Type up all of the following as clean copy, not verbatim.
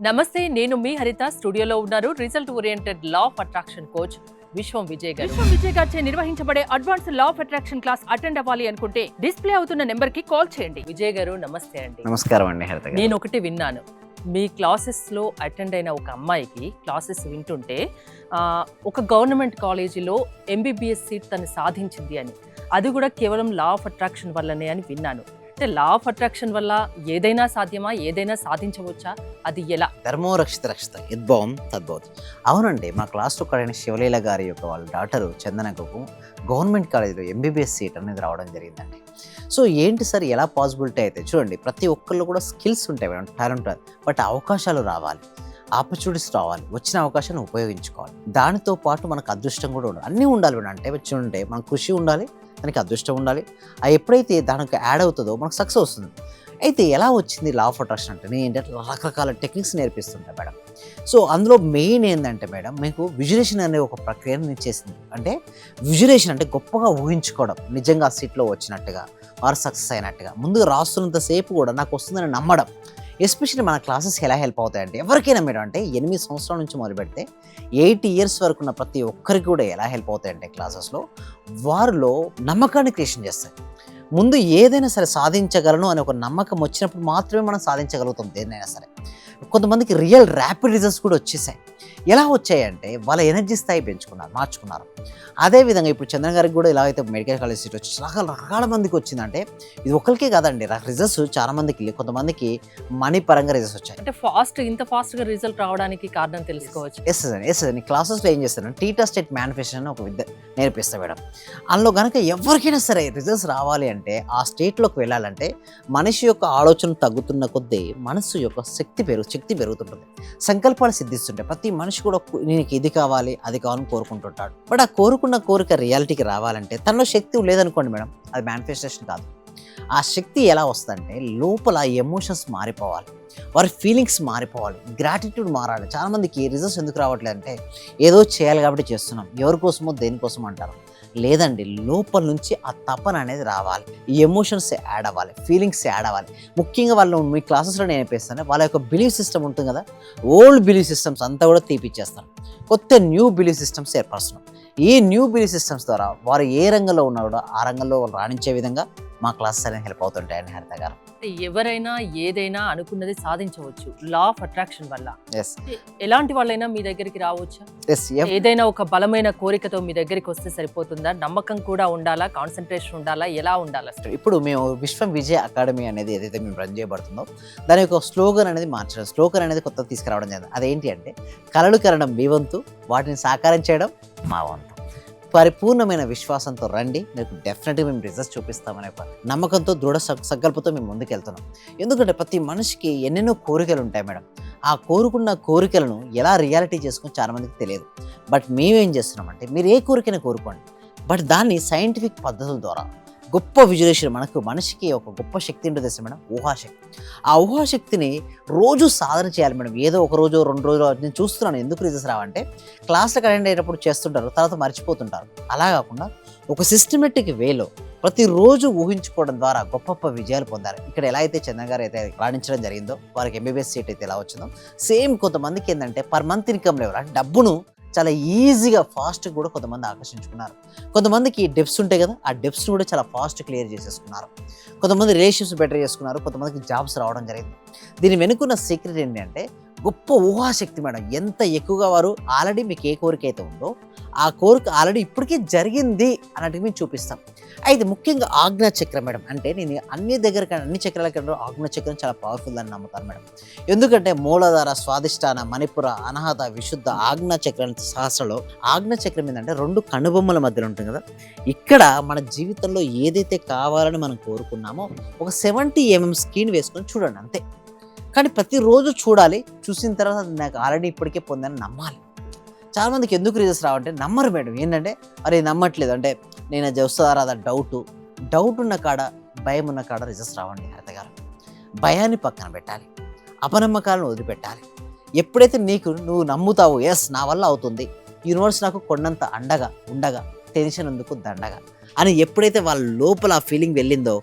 నమస్తే, నేను మీ హరిత. స్టూడియోలో ఉన్నారు result oriented law of attraction coach విశ్వం విజయ్ గారు. విశ్వం విజయ్ గారిచే నిర్వహించబడే advance law of attraction class attend అవ్వాలి అనుకుంటే డిస్ప్లే అవుతున్న నెంబర్ కి కాల్ చేయండి. విజయ్ గారు నమస్తే అండి. నమస్కారం అండి హరిత గారు. నేను ఒకటి విన్నాను, మీ క్లాసెస్ లో అటెండ్ అయిన ఒక అమ్మాయికి క్లాసెస్ వింటుంటే ఒక గవర్నమెంట్ కాలేజీలో ఎంబీబీఎస్ సీట్ తను సాధించింది అని, అది కూడా కేవలం లా ఆఫ్ అట్రాక్షన్ వల్లనే అని విన్నాను. అంటే లా ఆఫ్ అట్రాక్షన్ వల్ల ఏదైనా సాధ్యమా, ఏదైనా సాధించవచ్చా, అది ఎలా? ధర్మో రక్షిత రక్షిత యద్భవం తద్భవతి. అవునండి, మా క్లాస్లో ఒకడైన శివలీల గారి యొక్క వాళ్ళ డాటరు చందనకు గవర్నమెంట్ కాలేజీలో ఎంబీబీఎస్ సీట్ అనేది రావడం జరిగిందండి. సో ఏంటి సార్, ఎలా పాసిబిలిటీ అయితే చూడండి, ప్రతి ఒక్కళ్ళు కూడా స్కిల్స్ ఉంటాయి మేడం, టాలెంట్ ఉంటుంది, బట్ అవకాశాలు రావాలి, ఆపర్చునిటీస్ రావాలి, వచ్చిన అవకాశాన్ని ఉపయోగించుకోవాలి. దానితో పాటు మనకు అదృష్టం కూడా ఉండాలి, అన్నీ ఉండాలి మేడం. అంటే చూడండి, మనకు కృషి ఉండాలి, దానికి అదృష్టం ఉండాలి. అది ఎప్పుడైతే దానికి యాడ్ అవుతుందో మనకు సక్సెస్ వస్తుంది. అయితే ఎలా వచ్చింది లా ఆఫ్ అట్రాక్షన్ అంటే, నేను ఏంటంటే రకరకాల టెక్నిక్స్ నేర్పిస్తుంటాను మేడం. సో అందులో మెయిన్ ఏంటంటే మేడం, మీకు విజులేషన్ అనే ఒక ప్రక్రియను నేను చేసింది. అంటే విజులేషన్ అంటే గొప్పగా ఊహించుకోవడం, నిజంగా ఆ సీట్లో వచ్చినట్టుగా, వారు సక్సెస్ అయినట్టుగా, ముందుగా రాస్తున్నంతసేపు కూడా నాకు వస్తుందని నమ్మడం. ఎస్పెషల్లీ మన క్లాసెస్ ఎలా హెల్ప్ అవుతాయంటే ఎవరికైనా మేడం, అంటే 8 సంవత్సరాల నుంచి మొదలు పెడితే 8 ఇయర్స్ వరకు ఉన్న ప్రతి ఒక్కరికి కూడా ఎలా హెల్ప్ అవుతాయంటే క్లాసెస్లో వారిలో నమ్మకాన్ని క్రియేషన్ చేస్తాయి. ముందు ఏదైనా సరే సాధించగలను అనే ఒక నమ్మకం వచ్చినప్పుడు మాత్రమే మనం సాధించగలుగుతాం దేన్నైనా సరే. కొంతమందికి రియల్ ర్యాపిడ్ రిజల్ట్స్ కూడా వచ్చేసాయి. ఎలా వచ్చాయంటే వాళ్ళ ఎనర్జీ స్థాయి పెంచుకున్నారు, మార్చుకున్నారు. అదేవిధంగా ఇప్పుడు చంద్రన్ గారికి కూడా ఎలా అయితే మెడికల్ కాలేజ్ సీట్ వచ్చి రకరకాల మందికి వచ్చిందంటే, ఇది ఒకరికే కాదండి, రిజల్ట్స్ చాలా మందికి, కొంతమందికి మనీ పరంగా రిజల్ట్స్ వచ్చాయి. అంటే ఇంత ఫాస్ట్గా రిజల్ట్ రావడానికి కారణం తెలుసుకోవచ్చు. ఎస్ నీ క్లాసెస్లో ఏం చేస్తాను, టీటా స్టేట్ మేనిఫెస్టేషన్ అని ఒక విద్య నేర్పిస్తాను మేడం. అందులో కనుక ఎవరికైనా సరే రిజల్ట్స్ రావాలి అంటే, ఆ స్టేట్లోకి వెళ్ళాలంటే మనిషి యొక్క ఆలోచన తగ్గుతున్న కొద్దీ మనసు యొక్క శక్తి పెరుగుతుంటుంది, సంకల్పాలు సిద్ధిస్తుంటాయి. ప్రతి మనిషి కూడా నేను ఇది కావాలి అది కావాలని కోరుకుంటుంటాడు. బట్ ఆ కోరుకున్న కోరిక రియాలిటీకి రావాలంటే తనలో శక్తి లేదనుకోండి మేడం, అది మేనిఫెస్టేషన్ కాదు. ఆ శక్తి ఎలా వస్తుందంటే, లోపల ఎమోషన్స్ మారిపోవాలి, వారి ఫీలింగ్స్ మారిపోవాలి, గ్రాటిట్యూడ్ మారాలి. చాలామందికి రిజల్ట్స్ ఎందుకు రావట్లేదు అంటే, ఏదో చేయాలి కాబట్టి చేస్తున్నాం, ఎవరి కోసమో దేనికోసం అంటారు. లేదండి, లోపల నుంచి ఆ తపన అనేది రావాలి, ఈ ఎమోషన్స్ యాడ్ అవ్వాలి, ఫీలింగ్స్ యాడ్ అవ్వాలి. ముఖ్యంగా వాళ్ళు మీ క్లాసెస్లో నేను నేర్పిస్తాను, వాళ్ళ యొక్క బిలీఫ్ సిస్టమ్ ఉంటుంది కదా, ఓల్డ్ బిలీఫ్ సిస్టమ్స్ అంతా కూడా తీపిచ్చేస్తాను, కొత్త న్యూ బిలీఫ్ సిస్టమ్స్ ఏర్పరుస్తున్నాం. ఈ న్యూ బిలీఫ్ సిస్టమ్స్ ద్వారా వారు ఏ రంగంలో ఉన్నా కూడా ఆ రంగంలో వాళ్ళు రాణించే విధంగా మా క్లాసెస్ అనేది హెల్ప్ అవుతుంటాయని హరిత గారు. ఎవరైనా ఏదైనా అనుకున్నది సాధించవచ్చు లా ఆఫ్ అట్రాక్షన్ వల్ల. ఎస్, ఎలాంటి వాళ్ళైనా మీ దగ్గరికి రావచ్చా? ఎస్, ఏదైనా ఒక బలమైన కోరికతో మీ దగ్గరికి వస్తే సరిపోతుందా? నమ్మకం కూడా ఉండాలా, కాన్సన్ట్రేషన్ ఉండాలా, ఎలా ఉండాలి? ఇప్పుడు మేము విశ్వం విజయ్ అకాడమీ అనేది ఏదైతే మేము రన్ చేయబడుతుందో దాని యొక్క స్లోగన్ అనేది మార్చడం, స్లోగన్ అనేది కొత్తగా తీసుకురావడం జరిగింది. అదేంటి అంటే, కలలు కనడం మీ వంతు, వాటిని సాకారం చేయడం మా వంతు. పరిపూర్ణమైన విశ్వాసంతో రండి, మీకు డెఫినెట్గా మేము రిజల్ట్స్ చూపిస్తామనే నమ్మకంతో, దృఢ సంకల్పంతో మేము ముందుకెళ్తున్నాం. ఎందుకంటే ప్రతి మనిషికి ఎన్నెన్నో కోరికలు ఉంటాయి మేడం. ఆ కోరుకున్న కోరికలను ఎలా రియాలిటీ చేసుకుని చాలామందికి తెలియదు. బట్ మేమేం చేస్తున్నామంటే, మీరు ఏ కోరికైనా కోరుకోండి, బట్ దాన్ని సైంటిఫిక్ పద్ధతుల ద్వారా గొప్ప విజులేషన్, మనిషికి ఒక గొప్ప శక్తి ఉంటుంది తెలుసు మేడం, ఊహాశక్తి. ఆ ఊహాశక్తిని రోజు సాధన చేయాలి మేడం. ఏదో ఒక రోజు 2 రోజులు నేను చూస్తున్నాను ఎందుకు రిజల్ట్స్ రావంటే, క్లాస్లకు అటెండ్ అయ్యేటప్పుడు చేస్తుంటారు, తర్వాత మర్చిపోతుంటారు. అలా కాకుండా ఒక సిస్టమేటిక్ వేలో ప్రతిరోజు ఊహించుకోవడం ద్వారా గొప్ప గొప్ప విజయాలు పొందాలి. ఇక్కడ ఎలా అయితే చంద్రన్ గారు అయితే రాణించడం జరిగిందో, వారికి ఎంబీబీఎస్ సీట్ అయితే ఎలా వచ్చిందో, సేమ్ కొంతమందికి ఏంటంటే పర్ మంత్ ఇన్కమ్ లెవెల్, అంటే డబ్బును చాలా ఈజీగా ఫాస్ట్గా కూడా కొంతమంది ఆకర్షించుకున్నారు. కొంతమందికి డెప్స్ ఉంటాయి కదా, ఆ డెప్స్ని కూడా చాలా ఫాస్ట్ క్లియర్ చేసేసుకున్నారు. కొంతమంది రిలేషన్షిప్స్ బెటర్ చేసుకున్నారు, కొంతమందికి జాబ్స్ రావడం జరిగింది. దీని వెనుకున్న సీక్రెట్ ఏంటంటే గొప్ప ఊహాశక్తి మేడం. ఎంత ఎక్కువగా వారు ఆల్రెడీ మీకు ఏ కోరిక అయితే ఉందో ఆ కోరిక ఆల్రెడీ ఇప్పటికే జరిగింది అన్నట్టుగా మేము చూపిస్తాం. అయితే ముఖ్యంగా ఆజ్ఞా చక్రం మేడం, అంటే నేను అన్ని చక్రాల కన్నా ఆజ్ఞా చక్రం చాలా పవర్ఫుల్ అని నమ్ముతాను మేడం. ఎందుకంటే మూలాధార, స్వాదిష్టాన, మణిపుర, అనాహత, విశుద్ధ, ఆజ్ఞా చక్రం సహస్రలో ఆజ్ఞా చక్రం ఏంటంటే 2 కనుబొమ్మల మధ్యలో ఉంటుంది కదా. ఇక్కడ మన జీవితంలో ఏదైతే కావాలని మనం కోరుకున్నామో ఒక 70 mm స్క్రీన్ వేసుకొని చూడండి అంతే. కానీ ప్రతిరోజు చూడాలి, చూసిన తర్వాత నాకు ఆల్రెడీ ఇప్పటికే పొందని నమ్మాలి. చాలామందికి ఎందుకు రిజల్ట్స్ రావంటే నమ్మరు మేడం. ఏంటంటే అరే నమ్మట్లేదు అంటే, నేను అది వస్తుందా రాదా డౌట్ ఉన్న కాడ, భయం ఉన్న కాడ రిజల్ట్స్ రావండి హరిత గారు. భయాన్ని పక్కన పెట్టాలి, అపనమ్మకాలను వదిలిపెట్టాలి. ఎప్పుడైతే నువ్వు నమ్ముతావో, ఎస్ నా వల్ల అవుతుంది, యూనివర్స్ నాకు కొండంత అండగా ఉండగా, టెన్షన్ ఎందుకు దండగా అని ఎప్పుడైతే వాళ్ళ లోపల ఆ ఫీలింగ్ వెళ్ళిందో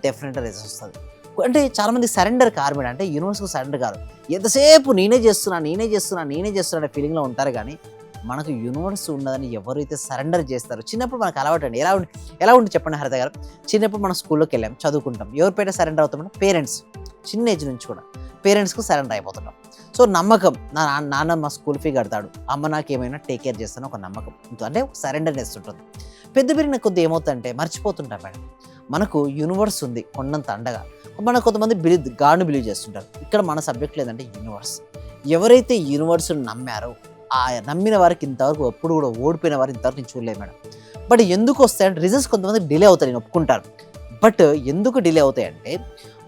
డెఫినెట్గా రిజల్ట్స్ వస్తుంది. అంటే చాలామంది సరెండర్ కారు మేడం, అంటే యూనివర్స్కి సరెండర్ కారు. ఎంతసేపు నేనే చేస్తున్నా అనే ఫీలింగ్లో ఉంటారు. కానీ మనకు యూనివర్స్ ఉన్నదని ఎవరైతే సరెండర్ చేస్తారో, చిన్నప్పుడు మనకు అలవాటు అండి. ఎలా ఉండి చెప్పండి హరిత గారు, చిన్నప్పుడు మనం స్కూల్లోకి వెళ్ళాం, చదువుకుంటాం, ఎవరిపైన సరెండర్ అవుతామంటే పేరెంట్స్. చిన్న ఏజ్ నుంచి కూడా పేరెంట్స్కు సరెండర్ అయిపోతుంటాం. సో నమ్మకం, నాన్న మా స్కూల్ ఫీ కడతాడు, అమ్మ నాకు ఏమైనా టేక్ కేర్ చేస్తాను ఒక నమ్మకం ఉంటుంది, అంటే ఒక సరెండర్నెస్ ఉంటుంది. పెద్ద పెరిగిన కొద్ది ఏమవుతుందంటే మర్చిపోతుంటాం మేడం, మనకు యూనివర్స్ ఉంది కొండంత అండగా. మన కొంతమంది గాడ్ని బిలీవ్ చేస్తుంటారు. ఇక్కడ మన సబ్జెక్ట్ లేదంటే యూనివర్స్. ఎవరైతే యూనివర్స్ని నమ్మారో ఆ నమ్మిన వారికి ఇంతవరకు ఎప్పుడు కూడా ఓడిపోయిన వారు ఇంతవరకు నేను చూడలేదు మేడం. బట్ ఎందుకు వస్తాయంటే రిజల్ట్స్ కొంతమంది డిలే అవుతాయి, నేను ఒప్పుకుంటాను. బట్ ఎందుకు డిలే అవుతాయంటే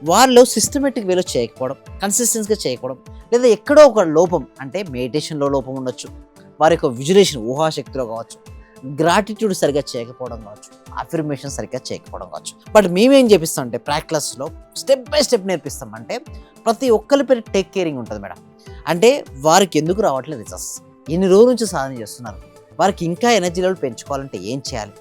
వాళ్ళు సిస్టమేటిక్ వేలో చేయకపోవడం, కన్సిస్టెన్సీగా చేయకపోవడం, లేదా ఎక్కడో ఒక లోపం, అంటే మెడిటేషన్లో లోపం ఉండొచ్చు, వారి యొక్క విజులేషన్ ఊహాశక్తిలో కావచ్చు, గ్రాటిట్యూడ్ సరిగ్గా చేయకపోవడం కావచ్చు, అఫర్మేషన్ సరిగ్గా చేయకపోవడం కావచ్చు. బట్ మేమేం చేపిస్తాం అంటే ప్రాక్టీస్లో స్టెప్ బై స్టెప్ నేర్పిస్తాం. అంటే ప్రతి ఒక్కరి పేరు టేక్ కేరింగ్ ఉంటుంది మేడం. అంటే వారికి ఎందుకు రావట్లేదు రిజల్ట్స్, ఎన్ని రోజుల నుంచి సాధన చేస్తున్నారు, వారికి ఇంకా ఎనర్జీ లెవెల్ పెంచుకోవాలంటే ఏం చేయాలి,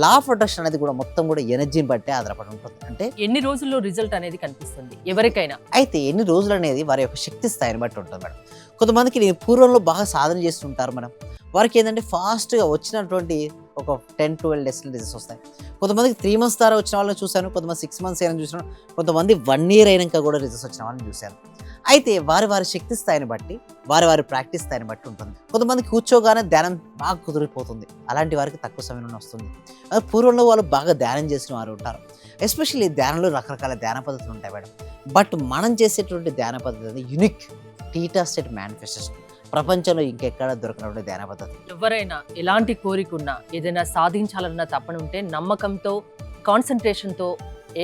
లా ఆఫ్ అట్రాక్షన్ అనేది కూడా మొత్తం కూడా ఎనర్జీని బట్టే ఆధారపడి ఉంటుంది. అంటే ఎన్ని రోజుల్లో రిజల్ట్ అనేది కనిపిస్తుంది ఎవరికైనా? అయితే ఎన్ని రోజులు అనేది వారి యొక్క శక్తి స్థాయిని బట్టి ఉంటుంది మేడం. కొంతమందికి నేను పూర్వంలో బాగా సాధన చేస్తుంటారు మేడం, వారికి ఏంటంటే ఫాస్ట్గా వచ్చినటువంటి ఒక 10-12 డేస్లో రిజల్ట్స్ వస్తాయి. కొంతమందికి 3 months ద్వారా వచ్చిన వాళ్ళని చూశాను, కొంతమంది 6 months అయినా చూసాను, కొంతమంది 1 year అయినాక కూడా రిజల్ట్స్ వచ్చిన వాళ్ళని చూశాను. అయితే వారి శక్తి స్థాయిని బట్టి, వారి ప్రాక్టీస్ స్థాయిని బట్టి ఉంటుంది. కొంతమంది కూర్చోగానే ధ్యానం బాగా కుదిరిపోతుంది, అలాంటి వారికి తక్కువ సమయంలో వస్తుంది. పూర్వంలో వాళ్ళు బాగా ధ్యానం చేసిన వారు ఉంటారు. ఎస్పెషల్లీ ధ్యానంలో రకరకాల ధ్యాన పద్ధతులు ఉంటాయి మేడం. బట్ మనం చేసేటువంటి ధ్యాన పద్ధతి అనేది యూనిక్ టీటా స్టేట్ మేనిఫెస్టేషన్, ప్రపంచంలో ఇంకెక్కడ దొరకనటువంటి ధ్యాన పద్ధతి. ఎవరైనా ఎలాంటి కోరిక ఉన్నా, ఏదైనా సాధించాలన్న తపన ఉంటే నమ్మకంతో, కాన్సన్ట్రేషన్తో,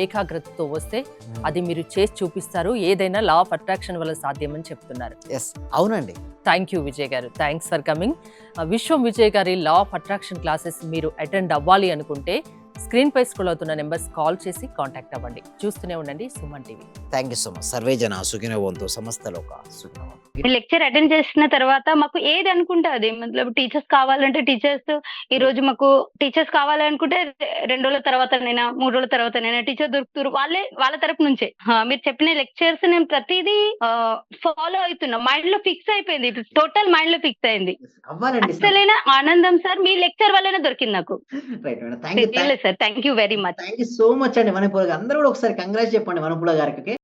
ఏకాగ్రతతో వస్తే అది మీరు చేసి చూపిస్తారు. ఏదైనా లా ఆఫ్ అట్రాక్షన్ వల్ల సాధ్యమని చెప్తున్నారు. ఎస్, అవునండి. థ్యాంక్ యూ విజయ్ గారు, థ్యాంక్స్ ఫర్ కమింగ్. విశ్వం విజయ్ గారి లా ఆఫ్ అట్రాక్షన్ క్లాసెస్ మీరు అటెండ్ అవ్వాలి అనుకుంటే స్క్రీన్ పై స్క్రోల్ అవుతున్న నెంబర్స్ కాల్ చేసి కాంటాక్ట్ అవ్వండి. చూస్తూనే ఉండండి Suman TV. Thank you so much. Survey జన సుఖినో భవంతు, సమస్త లోక సుఖినో భవంతు. లెక్చర్ అటెండ్ చేసిన తర్వాత మాకు ఏది అనుకుంటే అది, మతలబ్ టీచర్స్ కావాలంటే టీచర్స్, ఈ రోజు మాకు టీచర్స్ కావాలనుకుంటే 2 రోజుల తర్వాతనైనా 3 రోజుల తర్వాతనైనా టీచర్ దొరుకుతారు, వాళ్ళ తరపు నుంచే. మీరు చెప్పిన లెక్చర్స్ నేను ప్రతిదీ ఫాలో అవుతున్నా, మైండ్ లో ఫిక్స్ అయిపోయింది, టోటల్ మైండ్ లో ఫిక్స్ అయింది. అవ్వాలండి. అసలైన ఆనందం సార్ మీ లెక్చర్ వల్లనే దొరికింది నాకు. Right madam, thank you sir, thank you very much. So much అండి. మనపూల అందరూ కూడా ఒకసారి కంగ్రాట్స్ చెప్పండి మనపూల గారికి.